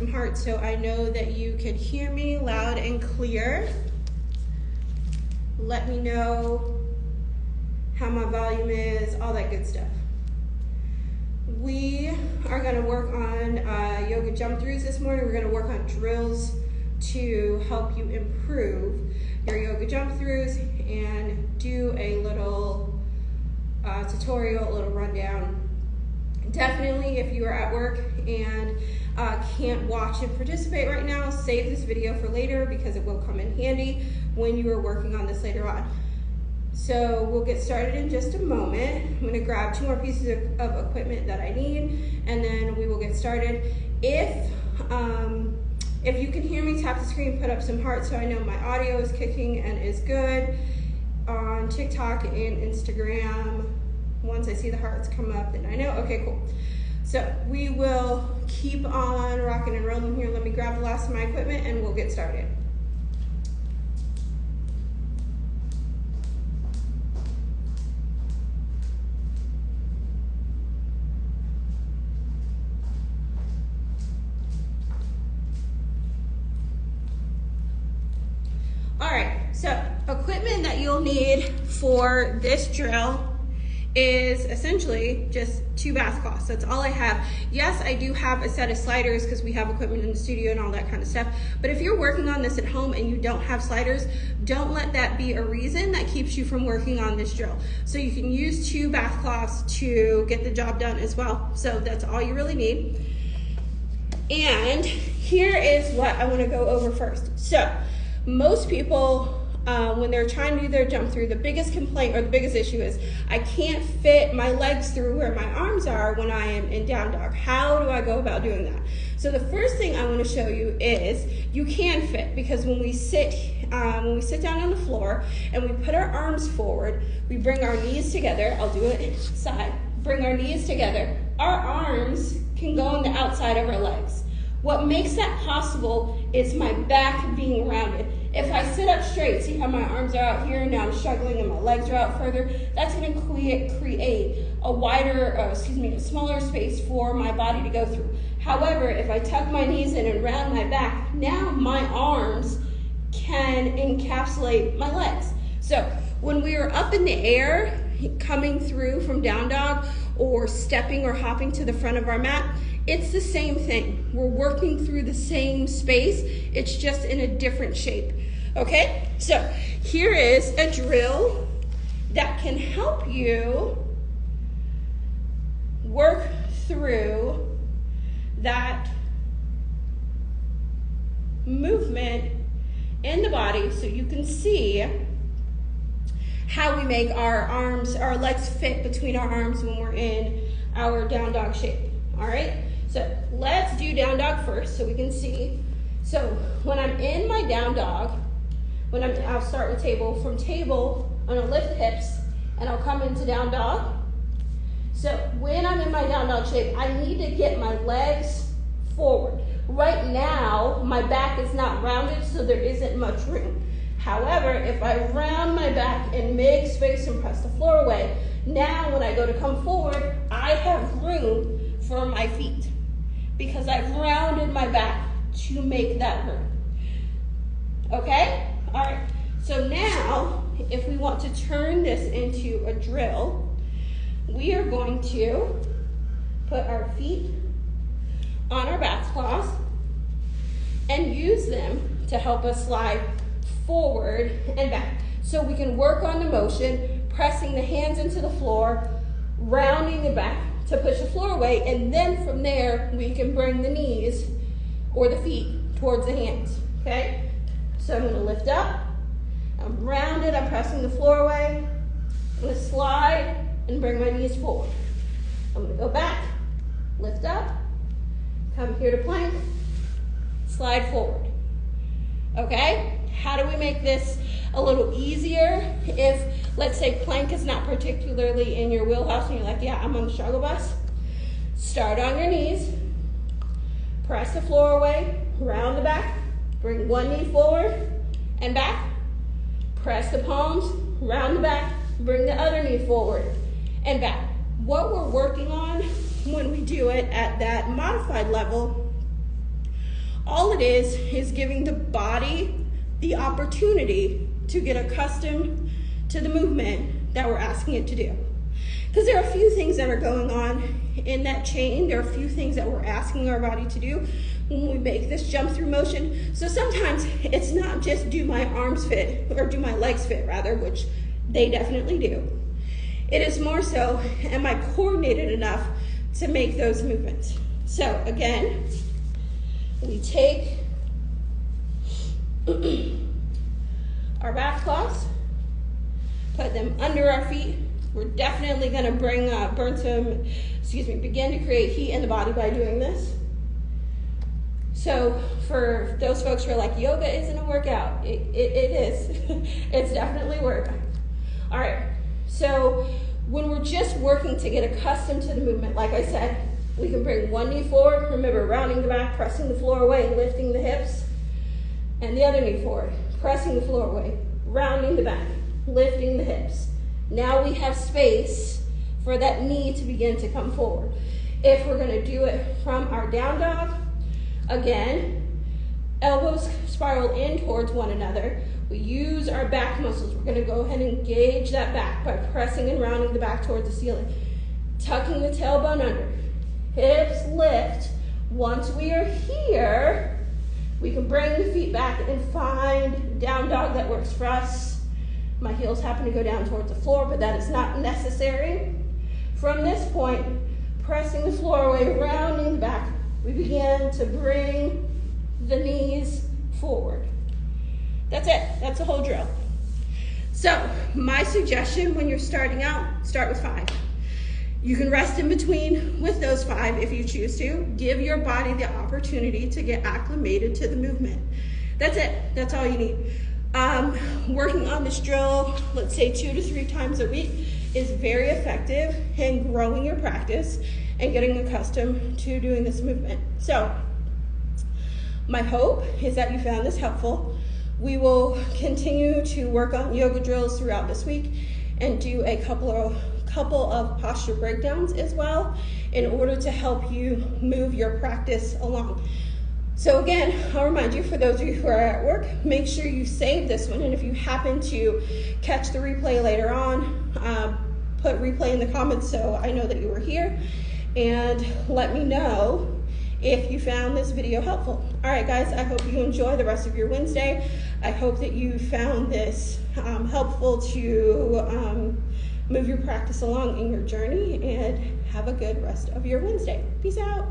some hearts so I know that you can hear me loud and clear. Let me know how my volume is, all that good stuff. We are gonna work on yoga jump throughs this morning. We're gonna work on drills to help you improve your yoga jump throughs and do a little tutorial, a little rundown. Definitely, if you are at work and can't watch and participate right now, save this video for later because it will come in handy when you are working on this later on. So we'll get started in just a moment. I'm gonna grab 2 more pieces of equipment that I need, and then we will get started. If you can hear me, tap the screen, put up some hearts so I know my audio is kicking and is good. On TikTok and Instagram, once I see the hearts come up, then I know. Okay, cool. So we will keep on rocking and rolling here. Let me grab the last of my equipment and we'll get started. All right, so equipment that you'll need for this drill is essentially just 2 bath cloths. That's all I have. Yes, I do have a set of sliders because we have equipment in the studio and all that kind of stuff. But if you're working on this at home and you don't have sliders, don't let that be a reason that keeps you from working on this drill. So you can use 2 bath cloths to get the job done as well. So that's all you really need. And here is what I want to go over first. So most people, when they're trying to do their jump through, the biggest complaint or the biggest issue is I can't fit my legs through where my arms are when I am in down dog. How do I go about doing that? So the first thing I want to show you is you can fit, because when we sit down on the floor and we put our arms forward, we bring our knees together. I'll do it side. Bring our knees together. Our arms can go on the outside of our legs. What makes that possible is my back being rounded. If I sit up straight, see how my arms are out here, now I'm struggling and my legs are out further, that's gonna create a wider, a smaller space for my body to go through. However, if I tuck my knees in and round my back, now my arms can encapsulate my legs. So when we are up in the air, coming through from down dog or stepping or hopping to the front of our mat, it's the same thing. We're working through the same space. It's just in a different shape. Okay? So here is a drill that can help you work through that movement in the body so you can see how we make our legs fit between our arms when we're in our down dog shape. All right? So let's do down dog first so we can see. So when I'm in my down dog, I'll start with table. From table, I'm gonna lift hips and I'll come into down dog. So when I'm in my down dog shape, I need to get my legs forward. Right now, my back is not rounded, so there isn't much room. However, if I round my back and make space and press the floor away, now when I go to come forward, I have room for my feet because I've rounded my back to make that room. Okay? All right. So now, if we want to turn this into a drill, we are going to put our feet on our bath cloths and use them to help us slide forward and back. So we can work on the motion, pressing the hands into the floor, rounding the back to push the floor away, and then from there, we can bring the knees or the feet towards the hands, okay? So I'm gonna lift up, I'm rounded, I'm pressing the floor away, I'm gonna slide and bring my knees forward. I'm gonna go back, lift up, come here to plank, slide forward, okay? How do we make this a little easier if, let's say, plank is not particularly in your wheelhouse and you're like, yeah, I'm on the struggle bus? Start on your knees, press the floor away, round the back, bring one knee forward and back, press the palms, round the back, bring the other knee forward and back. What we're working on when we do it at that modified level All it is giving the body the opportunity to get accustomed to the movement that we're asking it to do. Because there are a few things that are going on in that chain. There are a few things that we're asking our body to do when we make this jump through motion. So sometimes it's not just do my arms fit, or do my legs fit rather, which they definitely do. It is more so, am I coordinated enough to make those movements? So again, we take our back claws, put them under our feet. We're definitely going to begin to create heat in the body by doing this. So for those folks who are like, yoga isn't a workout, it is. It's definitely work. All right, so when we're just working to get accustomed to the movement, like I said, we can bring one knee forward. Remember, rounding the back, pressing the floor away, lifting the hips. And the other knee forward, pressing the floor away, rounding the back, lifting the hips. Now we have space for that knee to begin to come forward. If we're going to do it from our down dog, again, elbows spiral in towards one another. We use our back muscles. We're going to go ahead and engage that back by pressing and rounding the back towards the ceiling. Tucking the tailbone under. Hips lift. Once we are here, we can bring the feet back and find down dog that works for us. My heels happen to go down towards the floor, but that is not necessary. From this point, pressing the floor away, rounding the back, we begin to bring the knees forward. That's it. That's the whole drill. So my suggestion when you're starting out, start with 5. You can rest in between with those 5 if you choose to. Give your body the opportunity to get acclimated to the movement. That's it. That's all you need. Working on this drill, let's say 2 to 3 times a week, is very effective in growing your practice and getting accustomed to doing this movement. So my hope is that you found this helpful. We will continue to work on yoga drills throughout this week and do a couple of posture breakdowns as well in order to help you move your practice along. So again, I'll remind you, for those of you who are at work, make sure you save this one, and if you happen to catch the replay later on, put replay in the comments so I know that you were here, and let me know if you found this video helpful. All right, guys, I hope you enjoy the rest of your Wednesday. I hope that you found this helpful to move your practice along in your journey, and have a good rest of your Wednesday. Peace out.